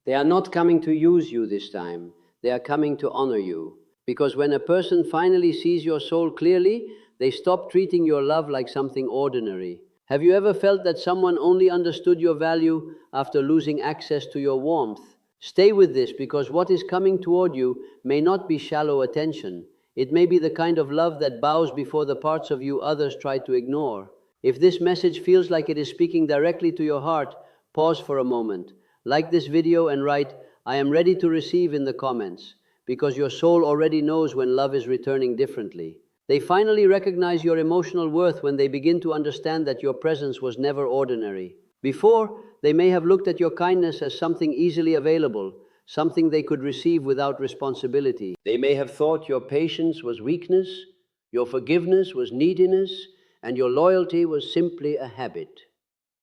They are not coming to use you this time. They are coming to honor you. Because when a person finally sees your soul clearly, they stop treating your love like something ordinary. Have you ever felt that someone only understood your value after losing access to your warmth? Stay with this, because what is coming toward you may not be shallow attention. It may be the kind of love that bows before the parts of you others try to ignore. If this message feels like it is speaking directly to your heart, pause for a moment. Like this video and write, "I am ready to receive," in the comments, because your soul already knows when love is returning differently. They finally recognize your emotional worth when they begin to understand that your presence was never ordinary. Before, they may have looked at your kindness as something easily available, something they could receive without responsibility. They may have thought your patience was weakness, your forgiveness was neediness, and your loyalty was simply a habit.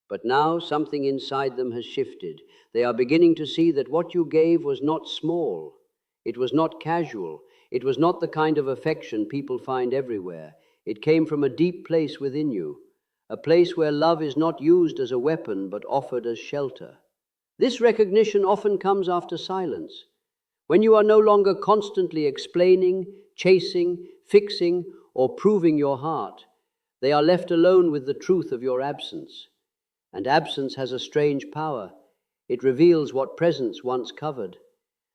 But now something inside them has shifted. They are beginning to see that what you gave was not small. It was not casual. It was not the kind of affection people find everywhere. It came from a deep place within you, a place where love is not used as a weapon but offered as shelter. This recognition often comes after silence, when you are no longer constantly explaining, chasing, fixing, or proving your heart. They are left alone with the truth of your absence. And absence has a strange power. It reveals what presence once covered.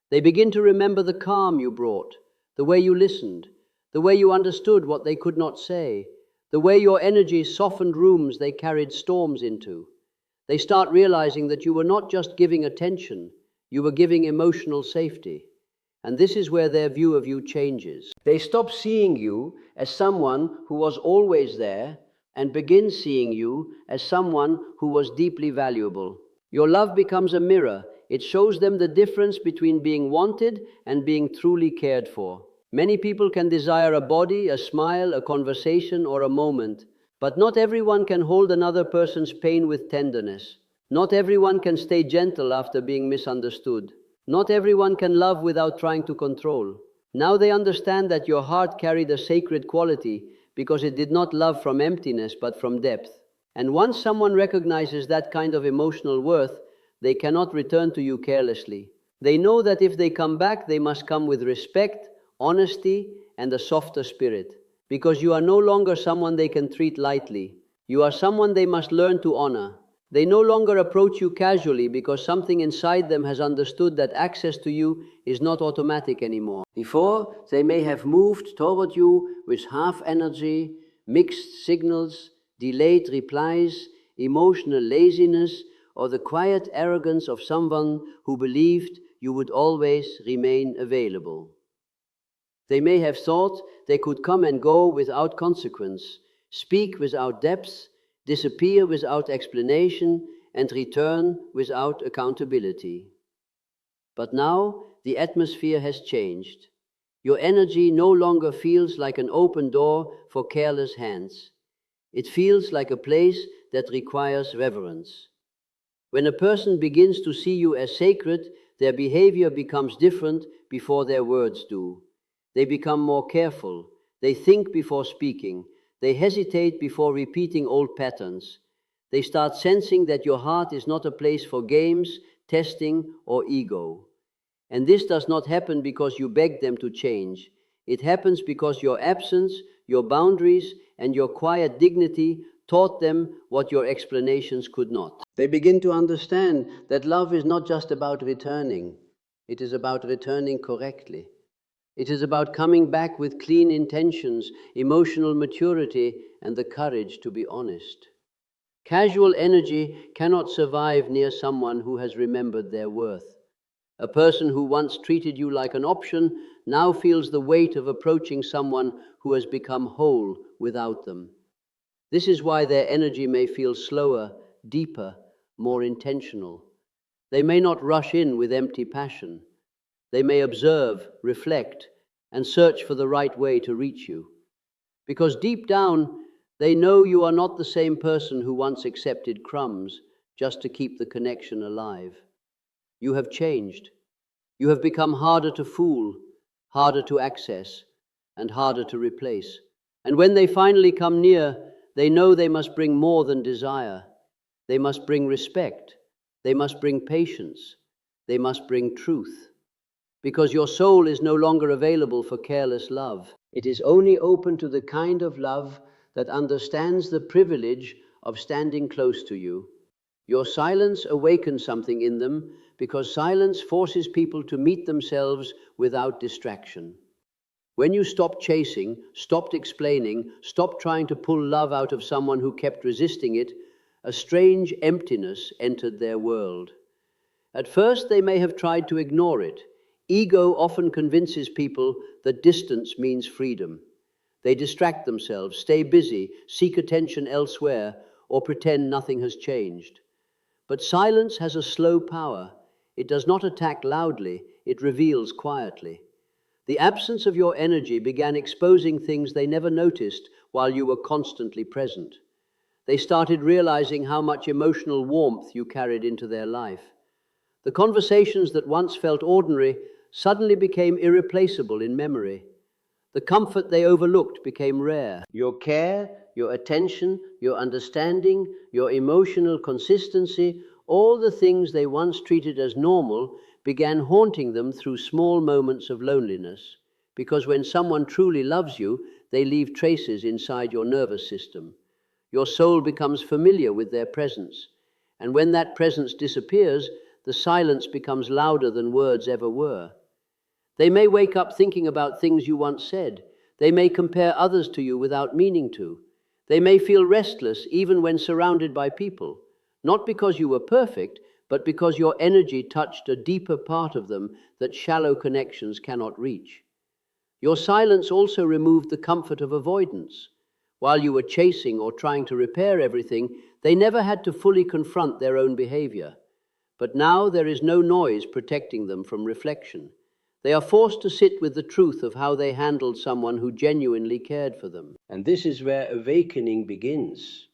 They begin to remember the calm you brought, the way you listened, the way you understood what they could not say, the way your energy softened rooms they carried storms into. They start realizing that you were not just giving attention, you were giving emotional safety. And this is where their view of you changes. They stop seeing you as someone who was always there and begin seeing you as someone who was deeply valuable. Your love becomes a mirror. It shows them the difference between being wanted and being truly cared for. Many people can desire a body, a smile, a conversation, or a moment, but not everyone can hold another person's pain with tenderness. Not everyone can stay gentle after being misunderstood. Not everyone can love without trying to control. Now they understand that your heart carried a sacred quality because it did not love from emptiness but from depth. And once someone recognizes that kind of emotional worth, they cannot return to you carelessly. They know that if they come back, they must come with respect, honesty, and a softer spirit. Because you are no longer someone they can treat lightly. You are someone they must learn to honor. They no longer approach you casually because something inside them has understood that access to you is not automatic anymore. Before, they may have moved toward you with half energy, mixed signals, delayed replies, emotional laziness, or the quiet arrogance of someone who believed you would always remain available. They may have thought they could come and go without consequence, speak without depth, disappear without explanation, and return without accountability. But now the atmosphere has changed. Your energy no longer feels like an open door for careless hands. It feels like a place that requires reverence. When a person begins to see you as sacred, their behavior becomes different before their words do. They become more careful. They think before speaking. They hesitate before repeating old patterns. They start sensing that your heart is not a place for games, testing, or ego. And this does not happen because you beg them to change. It happens because your absence, your boundaries, and your quiet dignity taught them what your explanations could not. They begin to understand that love is not just about returning. It is about returning correctly. It is about coming back with clean intentions, emotional maturity, and the courage to be honest. Casual energy cannot survive near someone who has remembered their worth. A person who once treated you like an option now feels the weight of approaching someone who has become whole without them. This is why their energy may feel slower, deeper, more intentional. They may not rush in with empty passion. They may observe, reflect, and search for the right way to reach you. Because deep down, they know you are not the same person who once accepted crumbs just to keep the connection alive. You have changed. You have become harder to fool, harder to access, and harder to replace. And when they finally come near, they know they must bring more than desire. They must bring respect. They must bring patience. They must bring truth. Because your soul is no longer available for careless love. It is only open to the kind of love that understands the privilege of standing close to you. Your silence awakens something in them because silence forces people to meet themselves without distraction. When you stopped chasing, stopped explaining, stopped trying to pull love out of someone who kept resisting it, a strange emptiness entered their world. At first, they may have tried to ignore it. Ego often convinces people that distance means freedom. They distract themselves, stay busy, seek attention elsewhere, or pretend nothing has changed. But silence has a slow power. It does not attack loudly, it reveals quietly. The absence of your energy began exposing things they never noticed while you were constantly present. They started realizing how much emotional warmth you carried into their life. The conversations that once felt ordinary suddenly became irreplaceable in memory. The comfort they overlooked became rare. Your care, your attention, your understanding, your emotional consistency, all the things they once treated as normal began haunting them through small moments of loneliness. Because when someone truly loves you, they leave traces inside your nervous system. Your soul becomes familiar with their presence. And when that presence disappears, the silence becomes louder than words ever were. They may wake up thinking about things you once said. They may compare others to you without meaning to. They may feel restless even when surrounded by people, not because you were perfect, but because your energy touched a deeper part of them that shallow connections cannot reach. Your silence also removed the comfort of avoidance. While you were chasing or trying to repair everything, they never had to fully confront their own behavior. But now there is no noise protecting them from reflection. They are forced to sit with the truth of how they handled someone who genuinely cared for them. And this is where awakening begins.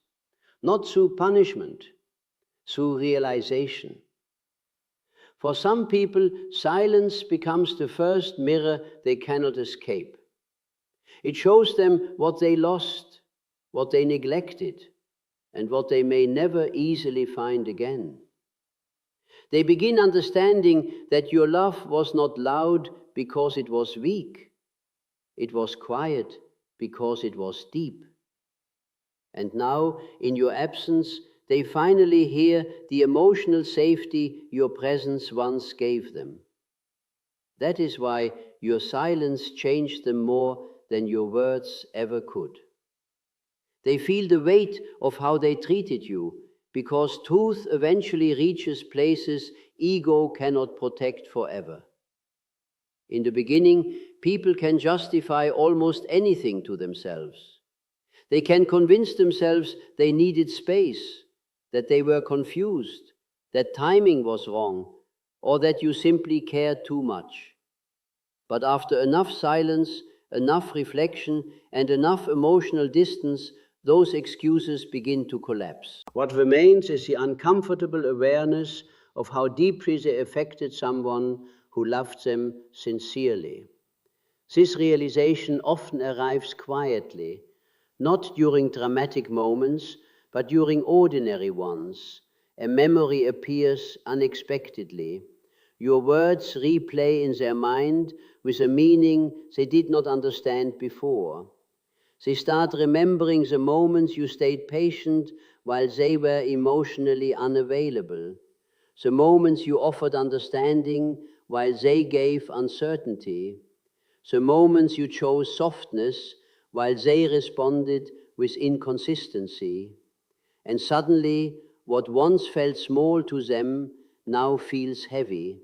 Not through punishment, through realization. For some people, silence becomes the first mirror they cannot escape. It shows them what they lost, what they neglected, and what they may never easily find again. They begin understanding that your love was not loud because it was weak. It was quiet because it was deep. And now, in your absence, they finally hear the emotional safety your presence once gave them. That is why your silence changed them more than your words ever could. They feel the weight of how they treated you, because truth eventually reaches places ego cannot protect forever. In the beginning, people can justify almost anything to themselves. They can convince themselves they needed space, that they were confused, that timing was wrong, or that you simply cared too much. But after enough silence, enough reflection, and enough emotional distance, those excuses begin to collapse. What remains is the uncomfortable awareness of how deeply they affected someone who loved them sincerely. This realization often arrives quietly, not during dramatic moments, but during ordinary ones. A memory appears unexpectedly. Your words replay in their mind with a meaning they did not understand before. They start remembering the moments you stayed patient while they were emotionally unavailable, the moments you offered understanding while they gave uncertainty, the moments you chose softness while they responded with inconsistency. And suddenly, what once felt small to them now feels heavy.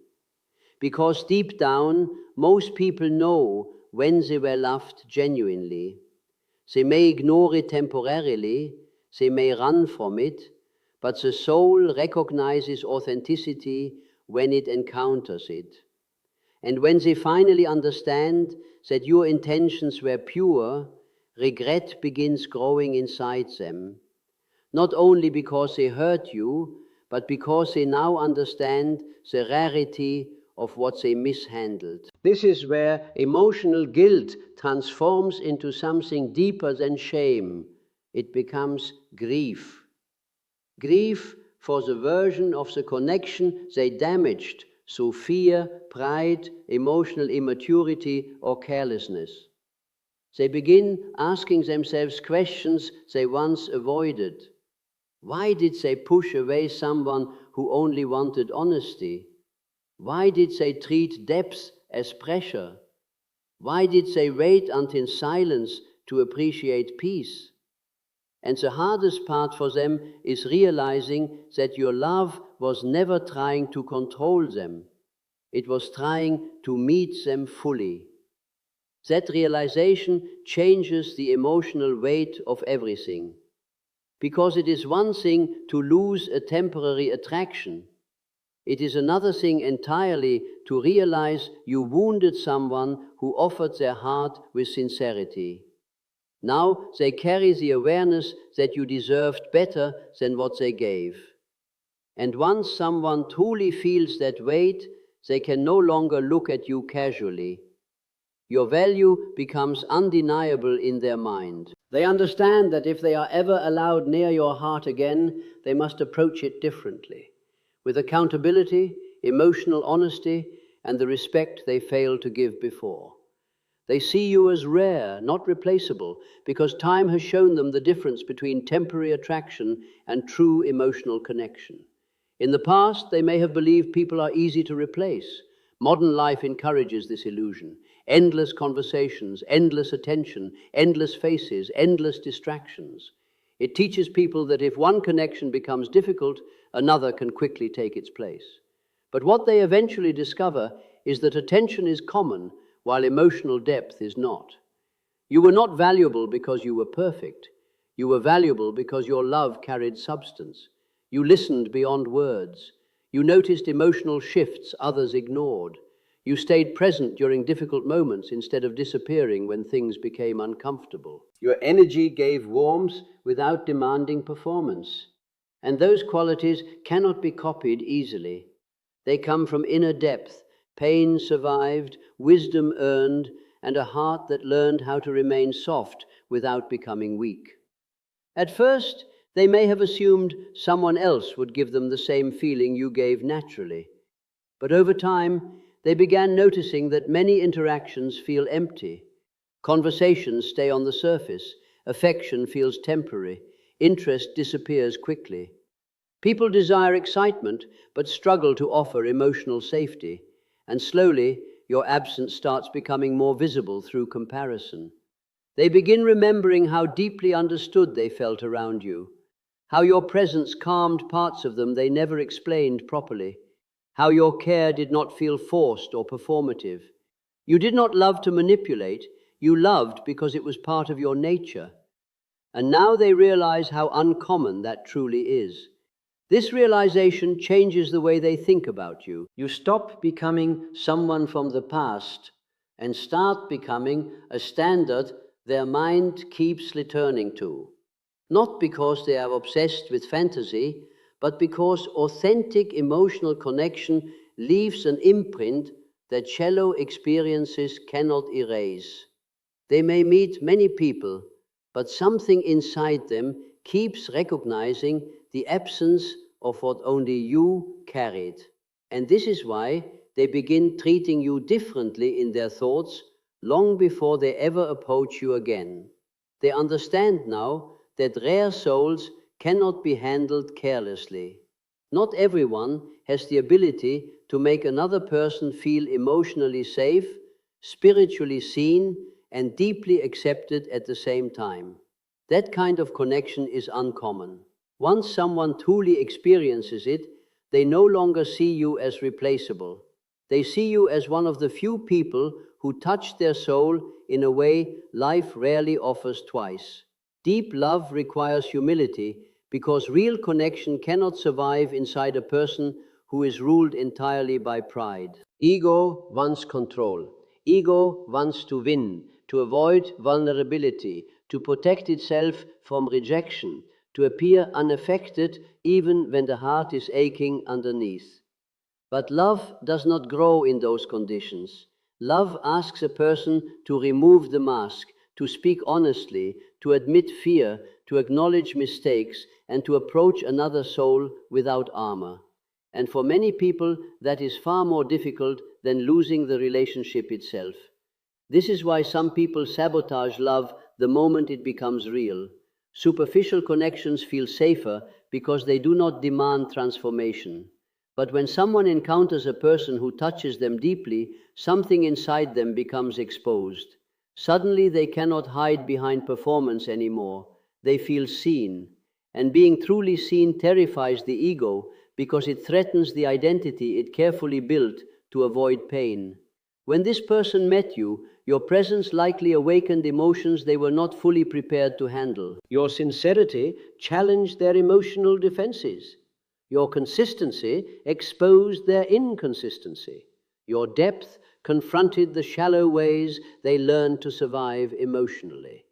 Because deep down, most people know when they were loved genuinely. They may ignore it temporarily, they may run from it, but the soul recognizes authenticity when it encounters it. And when they finally understand that your intentions were pure, regret begins growing inside them, not only because they hurt you, but because they now understand the rarity of what they mishandled. This is where emotional guilt transforms into something deeper than shame. It becomes grief. Grief for the version of the connection they damaged through fear, pride, emotional immaturity, or carelessness. They begin asking themselves questions they once avoided. Why did they push away someone who only wanted honesty? Why did they treat depth as pressure? Why did they wait until silence to appreciate peace? And the hardest part for them is realizing that your love was never trying to control them. It was trying to meet them fully. That realization changes the emotional weight of everything. Because it is one thing to lose a temporary attraction. It is another thing entirely to realize you wounded someone who offered their heart with sincerity. Now they carry the awareness that you deserved better than what they gave. And once someone truly feels that weight, they can no longer look at you casually. Your value becomes undeniable in their mind. They understand that if they are ever allowed near your heart again, they must approach it differently, with accountability, emotional honesty, and the respect they failed to give before. They see you as rare, not replaceable, because time has shown them the difference between temporary attraction and true emotional connection. In the past, they may have believed people are easy to replace. Modern life encourages this illusion. Endless conversations, endless attention, endless faces, endless distractions. It teaches people that if one connection becomes difficult, another can quickly take its place. But what they eventually discover is that attention is common, while emotional depth is not. You were not valuable because you were perfect. You were valuable because your love carried substance. You listened beyond words. You noticed emotional shifts others ignored. You stayed present during difficult moments instead of disappearing when things became uncomfortable. Your energy gave warmth without demanding performance. And those qualities cannot be copied easily. They come from inner depth, pain survived, wisdom earned, and a heart that learned how to remain soft without becoming weak. At first, they may have assumed someone else would give them the same feeling you gave naturally. But over time, they began noticing that many interactions feel empty. Conversations stay on the surface, affection feels temporary, interest disappears quickly. People desire excitement, but struggle to offer emotional safety. And slowly, your absence starts becoming more visible through comparison. They begin remembering how deeply understood they felt around you, how your presence calmed parts of them they never explained properly, how your care did not feel forced or performative. You did not love to manipulate, you loved because it was part of your nature. And now they realize how uncommon that truly is. This realization changes the way they think about you. You stop becoming someone from the past and start becoming a standard their mind keeps returning to. Not because they are obsessed with fantasy, but because authentic emotional connection leaves an imprint that shallow experiences cannot erase. They may meet many people, but something inside them keeps recognizing the absence of what only you carried. And this is why they begin treating you differently in their thoughts long before they ever approach you again. They understand now that rare souls cannot be handled carelessly. Not everyone has the ability to make another person feel emotionally safe, spiritually seen, and deeply accepted at the same time. That kind of connection is uncommon. Once someone truly experiences it, they no longer see you as replaceable. They see you as one of the few people who touch their soul in a way life rarely offers twice. Deep love requires humility because real connection cannot survive inside a person who is ruled entirely by pride. Ego wants control. Ego wants to win, to avoid vulnerability, to protect itself from rejection, to appear unaffected even when the heart is aching underneath. But love does not grow in those conditions. Love asks a person to remove the mask, to speak honestly, to admit fear, to acknowledge mistakes, and to approach another soul without armor. And for many people, that is far more difficult than losing the relationship itself. This is why some people sabotage love the moment it becomes real. Superficial connections feel safer because they do not demand transformation. But when someone encounters a person who touches them deeply, something inside them becomes exposed. Suddenly they cannot hide behind performance anymore. They feel seen. And being truly seen terrifies the ego because it threatens the identity it carefully built to avoid pain. When this person met you, your presence likely awakened emotions they were not fully prepared to handle. Your sincerity challenged their emotional defenses. Your consistency exposed their inconsistency. Your depth confronted the shallow ways they learned to survive emotionally.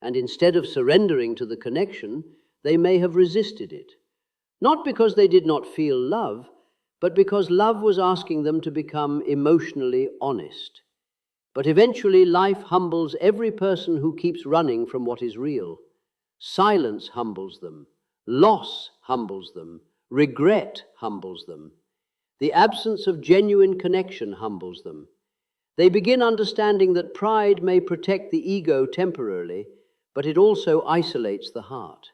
And instead of surrendering to the connection, they may have resisted it. Not because they did not feel love, but because love was asking them to become emotionally honest. But eventually, life humbles every person who keeps running from what is real. Silence humbles them. Loss humbles them. Regret humbles them. The absence of genuine connection humbles them. They begin understanding that pride may protect the ego temporarily, but it also isolates the heart.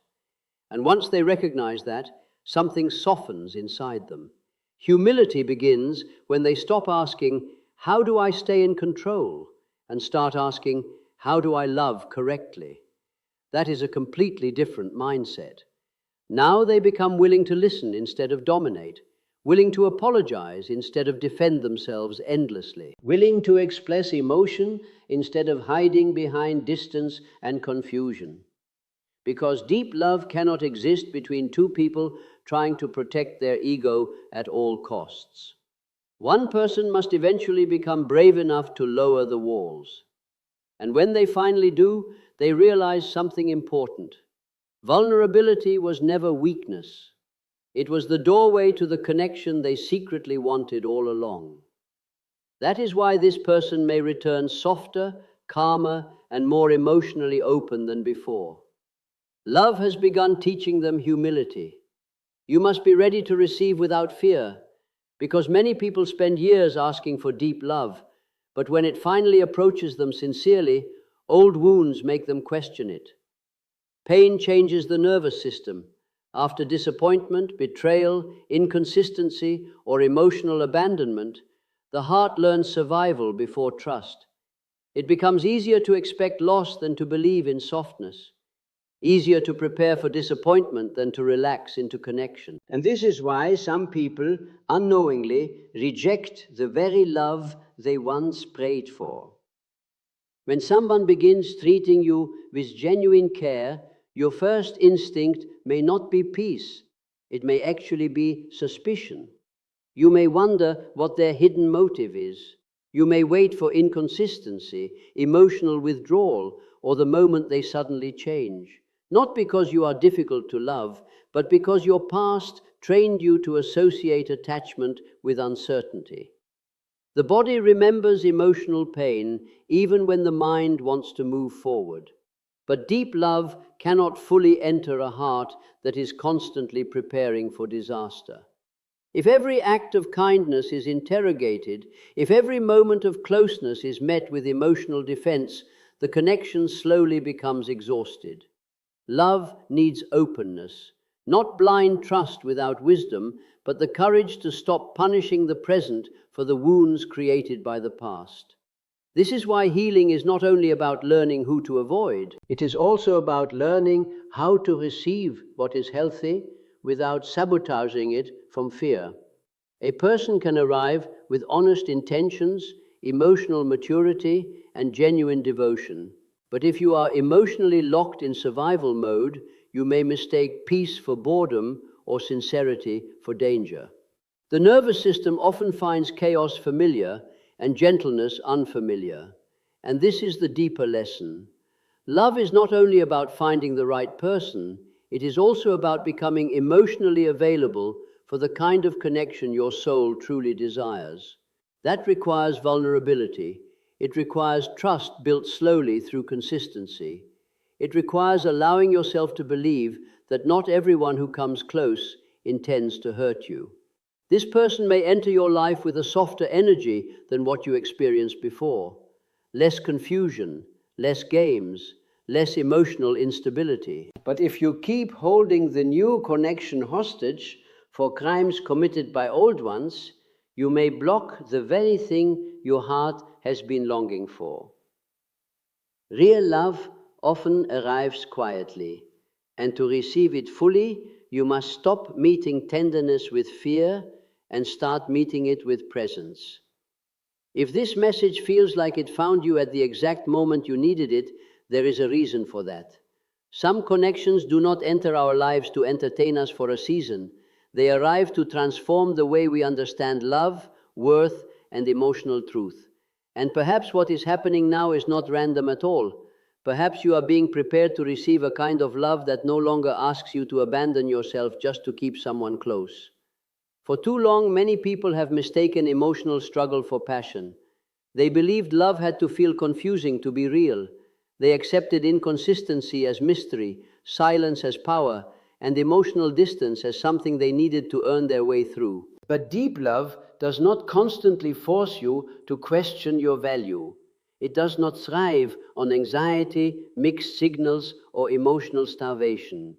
And once they recognize that, something softens inside them. Humility begins when they stop asking, "How do I stay in control?" and start asking, "How do I love correctly?" That is a completely different mindset. Now they become willing to listen instead of dominate, willing to apologize instead of defend themselves endlessly, willing to express emotion instead of hiding behind distance and confusion. Because deep love cannot exist between two people trying to protect their ego at all costs. One person must eventually become brave enough to lower the walls. And when they finally do, they realize something important. Vulnerability was never weakness. It was the doorway to the connection they secretly wanted all along. That is why this person may return softer, calmer, and more emotionally open than before. Love has begun teaching them humility. You must be ready to receive without fear, because many people spend years asking for deep love, but when it finally approaches them sincerely, old wounds make them question it. Pain changes the nervous system. After disappointment, betrayal, inconsistency, or emotional abandonment, the heart learns survival before trust. It becomes easier to expect loss than to believe in softness. Easier to prepare for disappointment than to relax into connection. And this is why some people unknowingly reject the very love they once prayed for. When someone begins treating you with genuine care, your first instinct may not be peace. It may actually be suspicion. You may wonder what their hidden motive is. You may wait for inconsistency, emotional withdrawal, or the moment they suddenly change. Not because you are difficult to love, but because your past trained you to associate attachment with uncertainty. The body remembers emotional pain even when the mind wants to move forward. But deep love cannot fully enter a heart that is constantly preparing for disaster. If every act of kindness is interrogated, if every moment of closeness is met with emotional defense, the connection slowly becomes exhausted. Love needs openness, not blind trust without wisdom, but the courage to stop punishing the present for the wounds created by the past. This is why healing is not only about learning who to avoid, it is also about learning how to receive what is healthy without sabotaging it from fear. A person can arrive with honest intentions, emotional maturity, and genuine devotion. But if you are emotionally locked in survival mode, you may mistake peace for boredom or sincerity for danger. The nervous system often finds chaos familiar and gentleness unfamiliar. And this is the deeper lesson. Love is not only about finding the right person, it is also about becoming emotionally available for the kind of connection your soul truly desires. That requires vulnerability. It requires trust built slowly through consistency. It requires allowing yourself to believe that not everyone who comes close intends to hurt you. This person may enter your life with a softer energy than what you experienced before. Less confusion, less games, less emotional instability. But if you keep holding the new connection hostage for crimes committed by old ones, you may block the very thing your heart has been longing for. Real love often arrives quietly, and to receive it fully, you must stop meeting tenderness with fear and start meeting it with presence. If this message feels like it found you at the exact moment you needed it, there is a reason for that. Some connections do not enter our lives to entertain us for a season. They arrive to transform the way we understand love, worth, and emotional truth. And perhaps what is happening now is not random at all. Perhaps you are being prepared to receive a kind of love that no longer asks you to abandon yourself just to keep someone close. For too long, many people have mistaken emotional struggle for passion. They believed love had to feel confusing to be real. They accepted inconsistency as mystery, silence as power, and emotional distance as something they needed to earn their way through. But deep love does not constantly force you to question your value. It does not thrive on anxiety, mixed signals, or emotional starvation.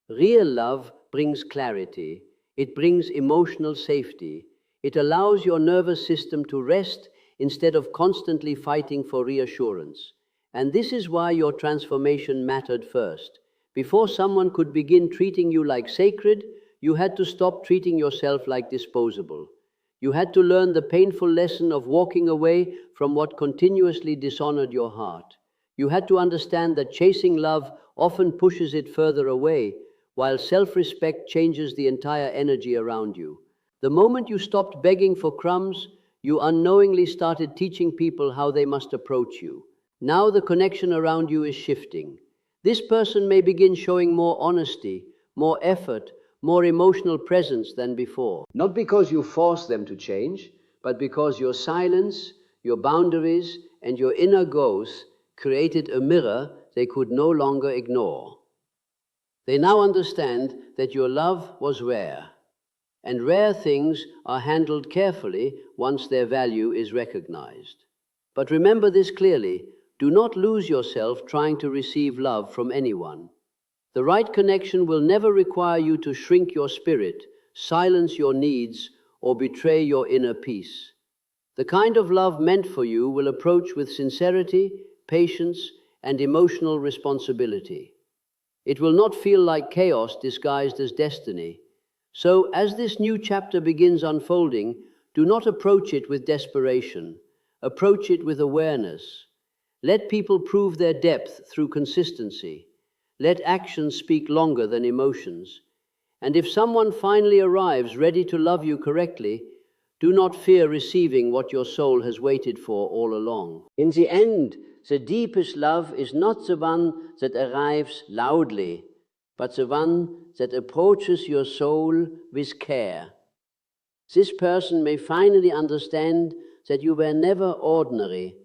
Real love brings clarity. It brings emotional safety. It allows your nervous system to rest instead of constantly fighting for reassurance. And this is why your transformation mattered first. Before someone could begin treating you like sacred, you had to stop treating yourself like disposable. You had to learn the painful lesson of walking away from what continuously dishonored your heart. You had to understand that chasing love often pushes it further away, while self-respect changes the entire energy around you. The moment you stopped begging for crumbs, you unknowingly started teaching people how they must approach you. Now the connection around you is shifting. This person may begin showing more honesty, more effort, more emotional presence than before. Not because you force them to change, but because your silence, your boundaries, and your inner ghost created a mirror they could no longer ignore. They now understand that your love was rare, and rare things are handled carefully once their value is recognized. But remember this clearly: do not lose yourself trying to receive love from anyone. The right connection will never require you to shrink your spirit, silence your needs, or betray your inner peace. The kind of love meant for you will approach with sincerity, patience, and emotional responsibility. It will not feel like chaos disguised as destiny. So, as this new chapter begins unfolding, do not approach it with desperation. Approach it with awareness. Let people prove their depth through consistency. Let actions speak longer than emotions. And if someone finally arrives ready to love you correctly, do not fear receiving what your soul has waited for all along. In the end, the deepest love is not the one that arrives loudly, but the one that approaches your soul with care. This person may finally understand that you were never ordinary,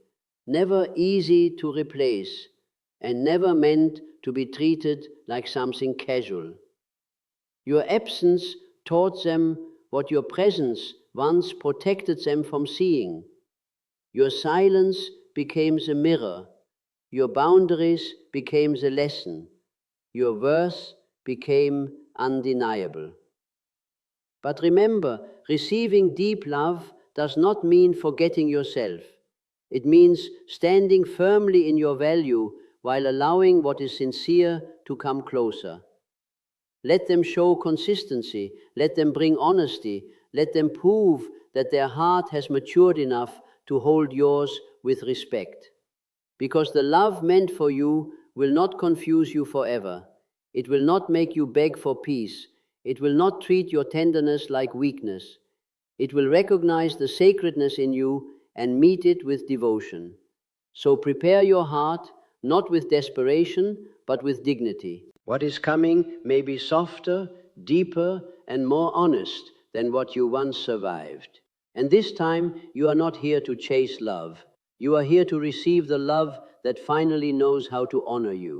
never easy to replace, and never meant to be treated like something casual. Your absence taught them what your presence once protected them from seeing. Your silence became the mirror. Your boundaries became the lesson. Your worth became undeniable. But remember, receiving deep love does not mean forgetting yourself. It means standing firmly in your value while allowing what is sincere to come closer. Let them show consistency. Let them bring honesty. Let them prove that their heart has matured enough to hold yours with respect. Because the love meant for you will not confuse you forever. It will not make you beg for peace. It will not treat your tenderness like weakness. It will recognize the sacredness in you and meet it with devotion. So prepare your heart, not with desperation, but with dignity. What is coming may be softer, deeper, and more honest than what you once survived. And this time, you are not here to chase love. You are here to receive the love that finally knows how to honor you.